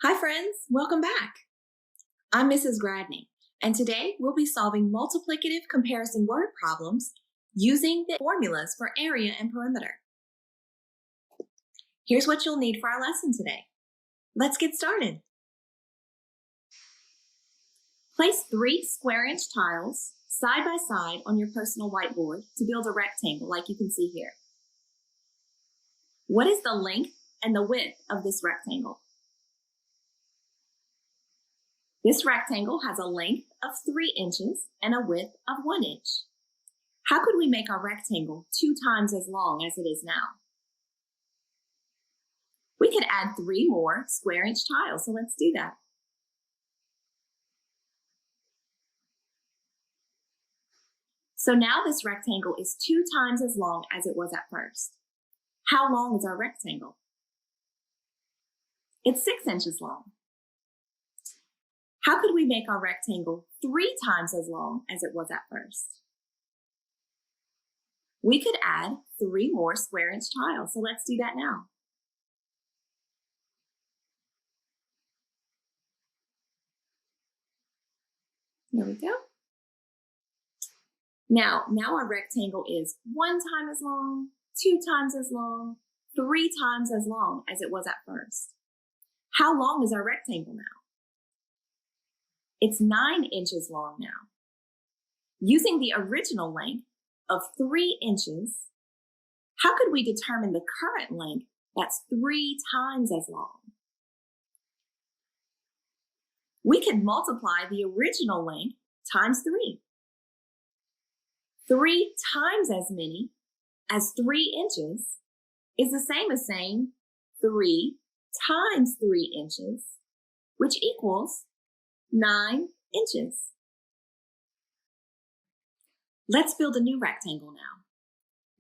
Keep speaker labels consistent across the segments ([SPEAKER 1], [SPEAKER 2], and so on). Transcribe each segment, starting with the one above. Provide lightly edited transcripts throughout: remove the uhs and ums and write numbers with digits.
[SPEAKER 1] Hi friends, welcome back. I'm Mrs. Gradney, and today we'll be solving multiplicative comparison word problems using the formulas for area and perimeter. Here's what you'll need for our lesson today. Let's get started. Place 3 square-inch tiles side by side on your personal whiteboard to build a rectangle like you can see here. What is the length and the width of this rectangle? This rectangle has a length of 3 inches and a width of 1 inch. How could we make our rectangle 2 times as long as it is now? We could add 3 more square-inch tiles, so let's do that. So now this rectangle is 2 times as long as it was at first. How long is our rectangle? It's 6 inches long. How could we make our rectangle 3 times as long as it was at first? We could add 3 more square-inch tiles, so let's do that now. There we go. Now our rectangle is 1 time as long, 2 times as long, 3 times as long as it was at first. How long is our rectangle now? It's 9 inches long now. Using the original length of 3 inches, how could we determine the current length that's 3 times as long? We could multiply the original length times 3. 3 times as many as 3 inches is the same as saying 3 times 3 inches, which equals 9 inches. Let's build a new rectangle now.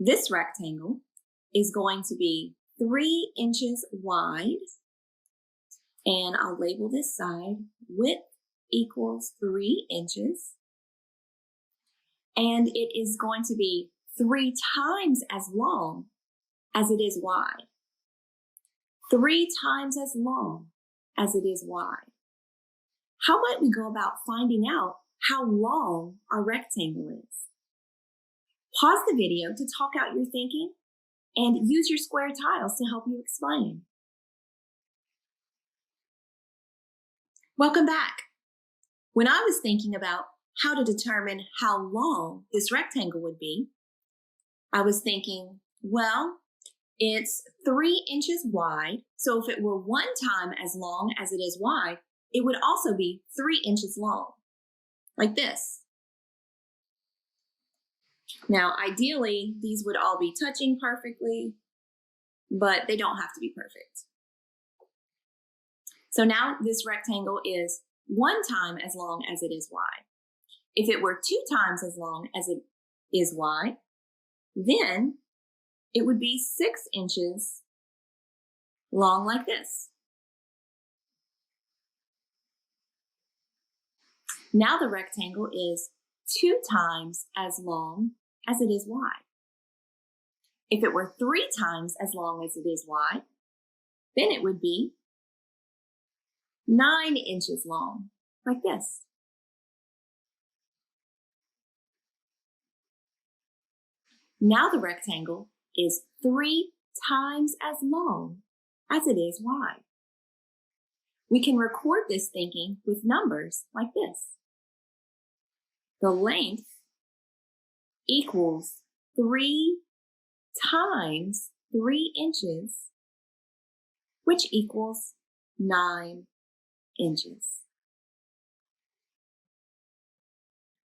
[SPEAKER 1] This rectangle is going to be 3 inches wide, and I'll label this side width equals 3 inches, and it is going to be 3 times as long as it is wide. 3 times as long as it is wide. How might we go about finding out how long our rectangle is? Pause the video to talk out your thinking and use your square tiles to help you explain. Welcome back. When I was thinking about how to determine how long this rectangle would be, I was thinking, well, it's 3 inches wide, so if it were 1 time as long as it is wide, it would also be 3 inches long, like this. Now, ideally, these would all be touching perfectly, but they don't have to be perfect. So now this rectangle is 1 time as long as it is wide. If it were 2 times as long as it is wide, then it would be 6 inches long like this. Now the rectangle is 2 times as long as it is wide. If it were 3 times as long as it is wide, then it would be 9 inches long, like this. Now the rectangle is 3 times as long as it is wide. We can record this thinking with numbers like this. The length equals 3 times 3 inches, which equals 9 inches.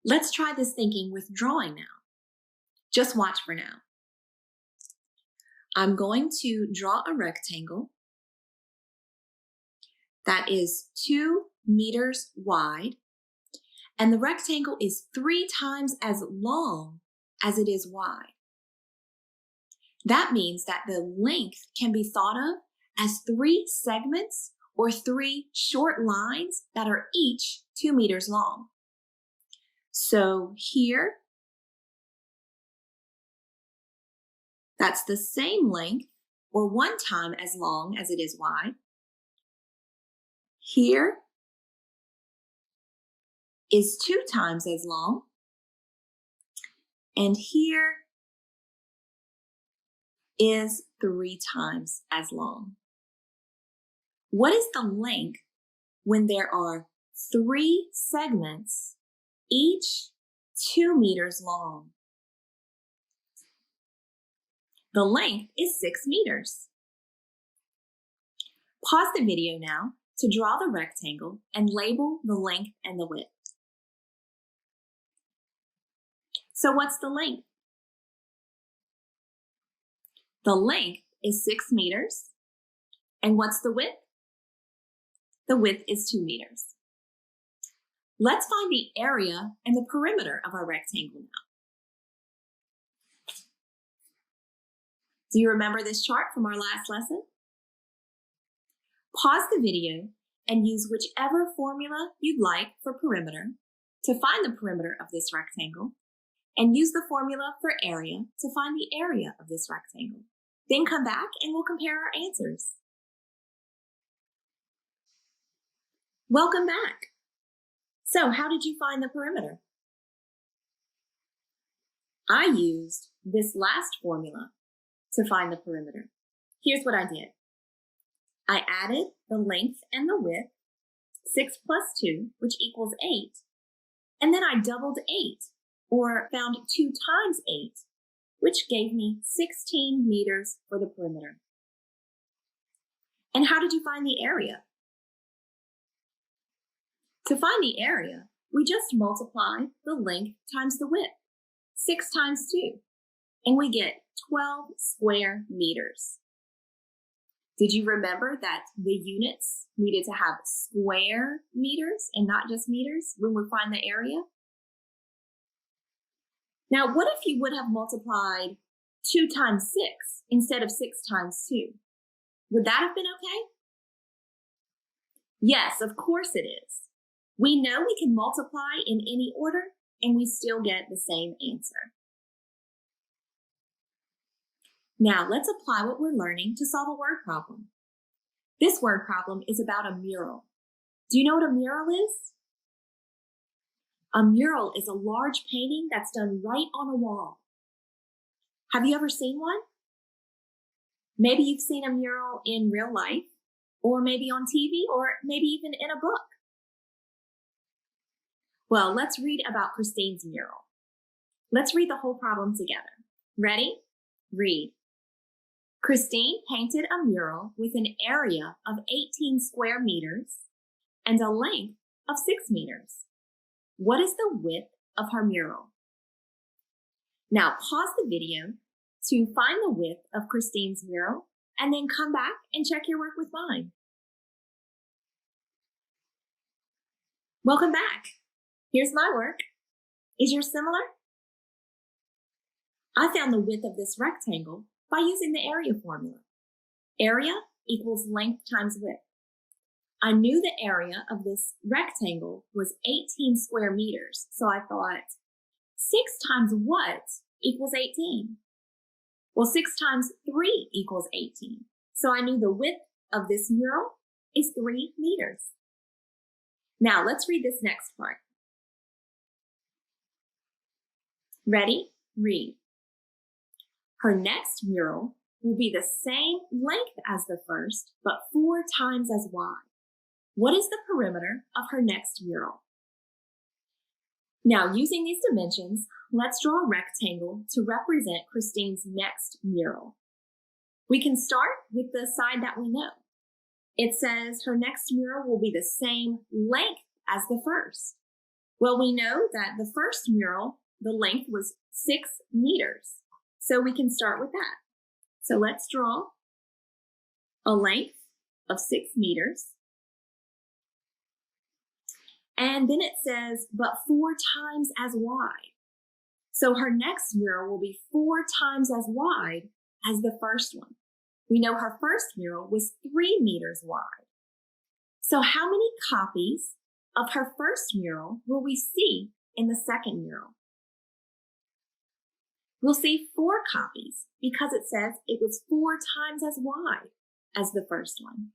[SPEAKER 1] Let's try this thinking with drawing now. Just watch for now. I'm going to draw a rectangle that is 2 meters wide, and the rectangle is 3 times as long as it is wide. That means that the length can be thought of as 3 segments or 3 short lines that are each 2 meters long. So here, that's the same length or 1 time as long as it is wide. Here is 2 times as long, and here is 3 times as long. What is the length when there are 3 segments, each 2 meters long? The length is 6 meters. Pause the video now to draw the rectangle and label the length and the width. So what's the length? The length is 6 meters. And what's the width? The width is 2 meters. Let's find the area and the perimeter of our rectangle now. Do you remember this chart from our last lesson? Pause the video and use whichever formula you'd like for perimeter to find the perimeter of this rectangle, and use the formula for area to find the area of this rectangle. Then come back and we'll compare our answers. Welcome back. So how did you find the perimeter? I used this last formula to find the perimeter. Here's what I did. I added the length and the width, 6 plus 2, which equals 8. And then I doubled 8, or found 2 times 8, which gave me 16 meters for the perimeter. And how did you find the area? To find the area, we just multiply the length times the width, 6 times 2, and we get 12 square meters. Did you remember that the units needed to have square meters and not just meters when we find the area? Now, what if you would have multiplied 2 times 6 instead of 6 times 2? Would that have been okay? Yes, of course it is. We know we can multiply in any order and we still get the same answer. Now, let's apply what we're learning to solve a word problem. This word problem is about a mural. Do you know what a mural is? A mural is a large painting that's done right on a wall. Have you ever seen one? Maybe you've seen a mural in real life, or maybe on TV, or maybe even in a book. Well, let's read about Christine's mural. Let's read the whole problem together. Ready? Read. Christine painted a mural with an area of 18 square meters and a length of 6 meters. What is the width of her mural? Now pause the video to find the width of Christine's mural and then come back and check your work with mine. Welcome back. Here's my work. Is yours similar? I found the width of this rectangle by using the area formula. Area equals length times width. I knew the area of this rectangle was 18 square meters, so I thought 6 times what equals 18? Well, 6 times 3 equals 18. So I knew the width of this mural is 3 meters. Now let's read this next part. Ready? Read. Her next mural will be the same length as the first, but 4 times as wide. What is the perimeter of her next mural? Now, using these dimensions, let's draw a rectangle to represent Christine's next mural. We can start with the side that we know. It says her next mural will be the same length as the first. Well, we know that the first mural, the length was 6 meters. So we can start with that. So let's draw a length of 6 meters. And then it says, but 4 times as wide. So her next mural will be 4 times as wide as the first one. We know her first mural was 3 meters wide. So how many copies of her first mural will we see in the second mural? We'll see 4 copies because it says it was 4 times as wide as the first one.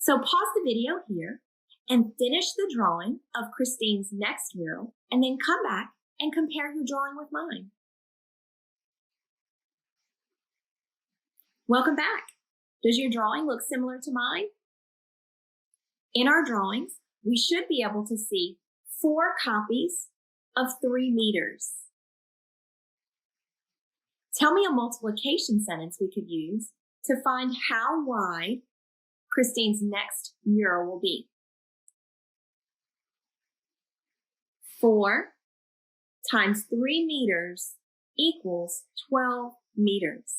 [SPEAKER 1] So pause the video here and finish the drawing of Christine's next mural, and then come back and compare your drawing with mine. Welcome back. Does your drawing look similar to mine? In our drawings, we should be able to see 4 copies of 3 meters. Tell me a multiplication sentence we could use to find how wide Christine's next mural will be. 4 times 3 meters equals 12 meters.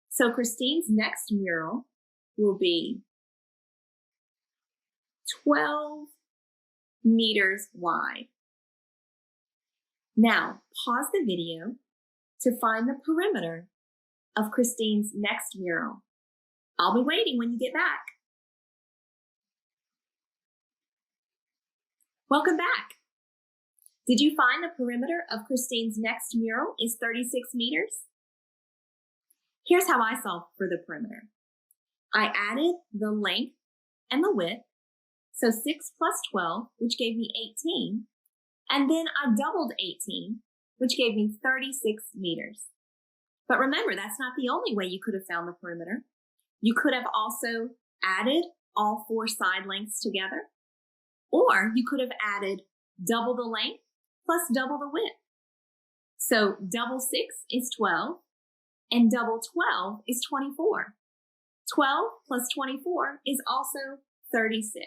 [SPEAKER 1] So Christine's next mural will be 12 meters wide. Now, pause the video to find the perimeter of Christine's next mural. I'll be waiting when you get back. Welcome back. Did you find the perimeter of Christine's next mural is 36 meters? Here's how I solved for the perimeter. I added the length and the width, so 6 plus 12, which gave me 18, and then I doubled 18, which gave me 36 meters. But remember, that's not the only way you could have found the perimeter. You could have also added all 4 side lengths together, or you could have added double the length plus double the width. So double 6 is 12, and double 12 is 24. 12 plus 24 is also 36.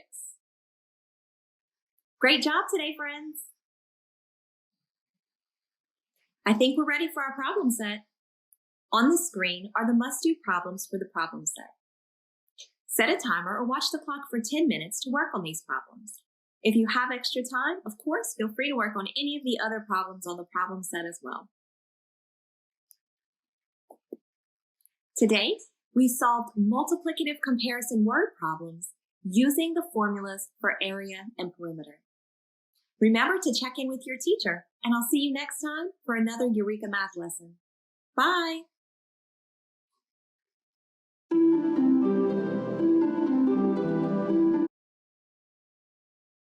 [SPEAKER 1] Great job today, friends. I think we're ready for our problem set. On the screen are the must-do problems for the problem set. Set a timer or watch the clock for 10 minutes to work on these problems. If you have extra time, of course, feel free to work on any of the other problems on the problem set as well. To date, we solved multiplicative comparison word problems using the formulas for area and perimeter. Remember to check in with your teacher, and I'll see you next time for another Eureka Math lesson. Bye!